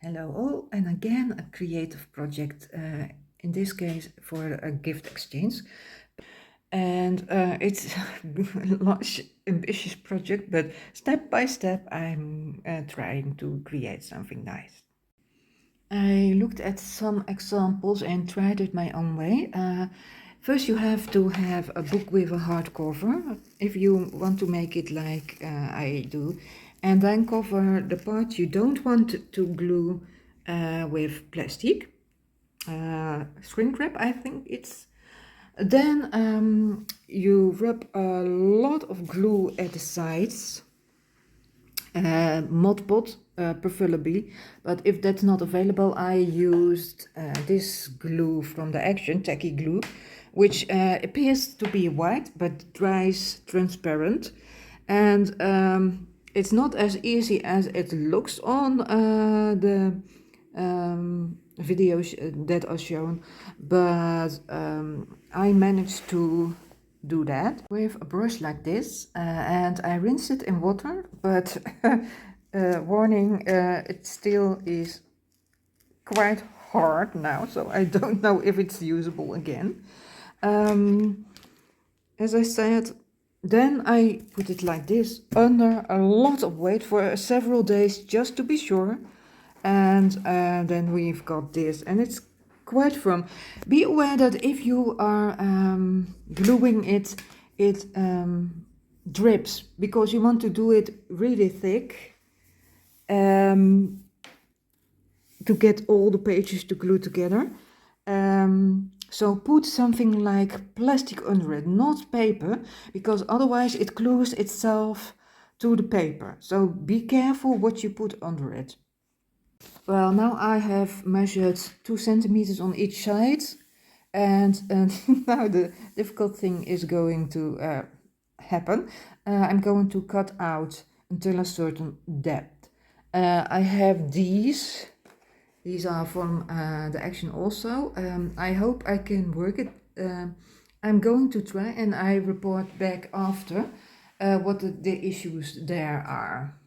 Hello all, and again a creative project, in this case for a gift exchange. And it's a large, ambitious project, but step by step I'm trying to create something nice. I looked at some examples and tried it my own way. First, you have to have a book with a hardcover if you want to make it like I do, and then cover the parts you don't want to glue with plastic, shrink wrap, I think it's. Then you rub a lot of glue at the sides, Mod Podge preferably, but if that's not available, I used this glue from the Action, tacky glue, which appears to be white but dries transparent, and it's not as easy as it looks on the videos that are shown, but I managed to do that with a brush like this, and I rinse it in water, but warning, it still is quite hard now, so I don't know if it's usable again. As I said, then I put it like this under a lot of weight for several days just to be sure, and then we've got this, and it's quite firm. Be aware that if you are gluing it, it drips, because you want to do it really thick to get all the pages to glue together. So put something like plastic under it, not paper, because otherwise it glues itself to the paper. So be careful what you put under it. Well, now I have measured 2 centimeters on each side, and now the difficult thing is going to happen. I'm going to cut out until a certain depth. I have these. These are from the Action also. I hope I can work it. I'm going to try, and I report back after what the issues there are.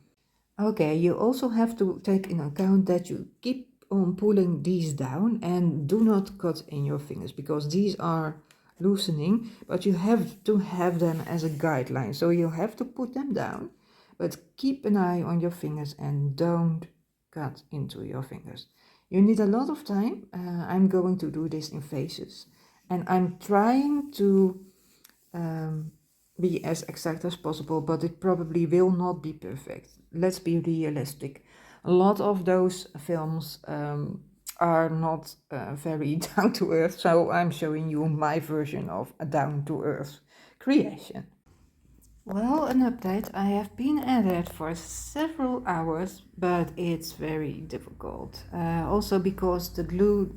Okay, you also have to take in account that you keep on pulling these down and do not cut in your fingers, because these are loosening, but you have to have them as a guideline. So you have to put them down, but keep an eye on your fingers and don't cut into your fingers. You need a lot of time. I'm going to do this in phases, and I'm trying to be as exact as possible, but it probably will not be perfect. Let's be realistic. A lot of those films are not very down to earth, so I'm showing you my version of a down to earth creation. Well, an update. I have been at it for several hours, but it's very difficult. Also because the glue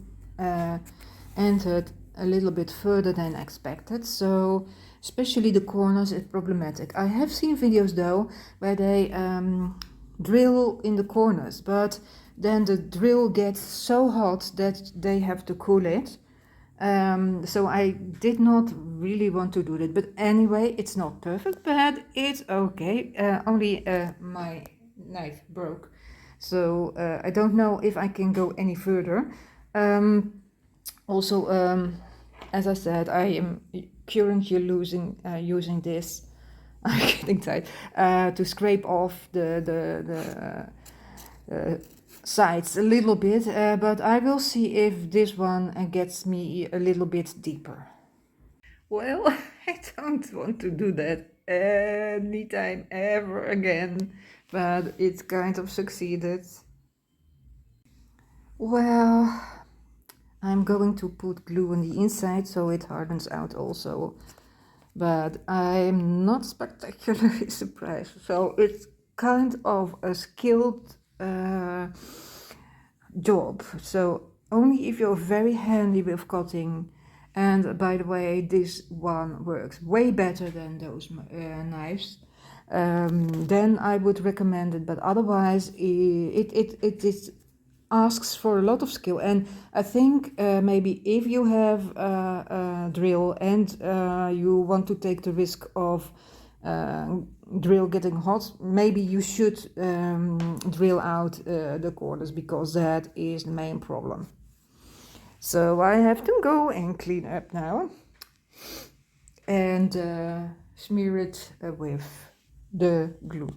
entered a little bit further than expected, so especially the corners is problematic. I have seen videos though where they drill in the corners, but then the drill gets so hot that they have to cool it. So I did not really want to do that, but anyway, it's not perfect, but it's okay. Only my knife broke, so I don't know if I can go any further. Also, as I said, I am currently using this. I'm getting tired, to scrape off the sides a little bit, but I will see if this one gets me a little bit deeper. Well, I don't want to do that anytime ever again, but it kind of succeeded. Well, I'm going to put glue on the inside so it hardens out also, but I'm not spectacularly surprised. So it's kind of a skilled job. So only if you're very handy with cutting, and by the way, this one works way better than those knives, then I would recommend it, but otherwise it asks for a lot of skill. And I think maybe if you have a drill and you want to take the risk of drill getting hot, maybe you should drill out the corners, because that is the main problem. So I have to go and clean up now and smear it with the glue.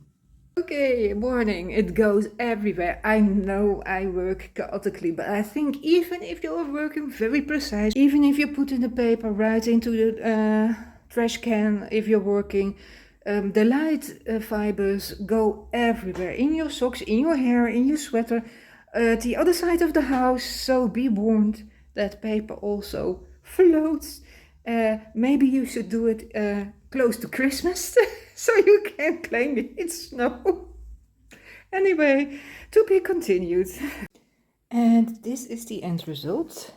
Okay, morning. It goes everywhere. I know I work chaotically, but I think even if you're working very precise, even if you put in the paper right into the trash can, if you're working, the light fibers go everywhere. In your socks, in your hair, in your sweater, the other side of the house. So be warned that paper also floats. Maybe you should do it close to Christmas so you can claim it's snow. Anyway, to be continued. And this is the end result.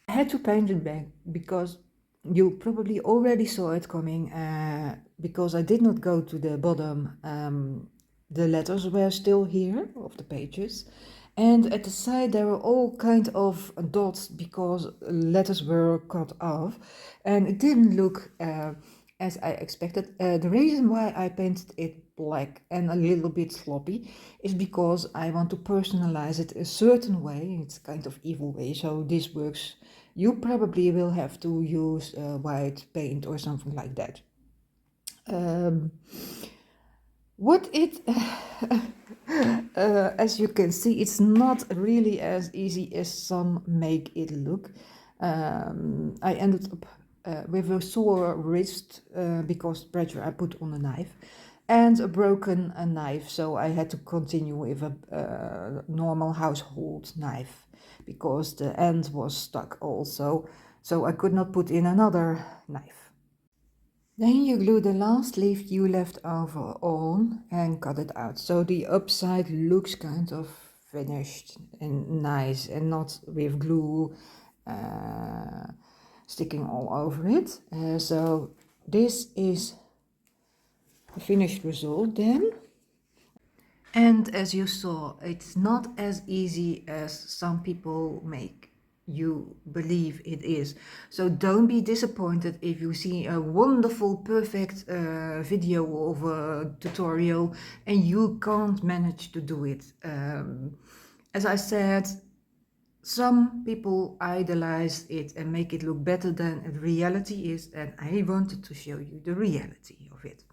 I had to paint it back because you probably already saw it coming, because I did not go to the bottom. The letters were still here of the pages, and at the side there were all kind of dots because letters were cut off, and it didn't look as I expected. The reason why I painted it black and a little bit sloppy is because I want to personalize it a certain way. It's kind of evil way, so this works. You probably will have to use white paint or something like that. What it, as you can see, it's not really as easy as some make it look. I ended up with a sore wrist because pressure I put on a knife, and a broken knife, so I had to continue with a normal household knife because the end was stuck also, so I could not put in another knife. Then you glue the last leaf you left over on and cut it out, so the upside looks kind of finished and nice and not with glue sticking all over it. So this is the finished result then. And as you saw, it's not as easy as some people make you believe it is. So don't be disappointed if you see a wonderful, perfect video of a tutorial and you can't manage to do it. As I said, some people idolize it and make it look better than reality is, and I wanted to show you the reality of it.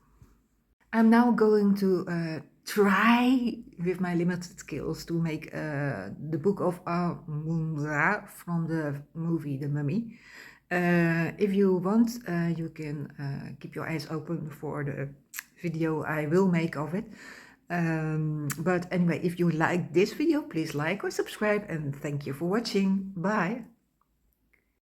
I'm now going to try with my limited skills to make the book of Amun-ra from the movie The Mummy. If you want, you can keep your eyes open for the video I will make of it. But anyway, if you like this video, please like or subscribe, and thank you for watching. Bye!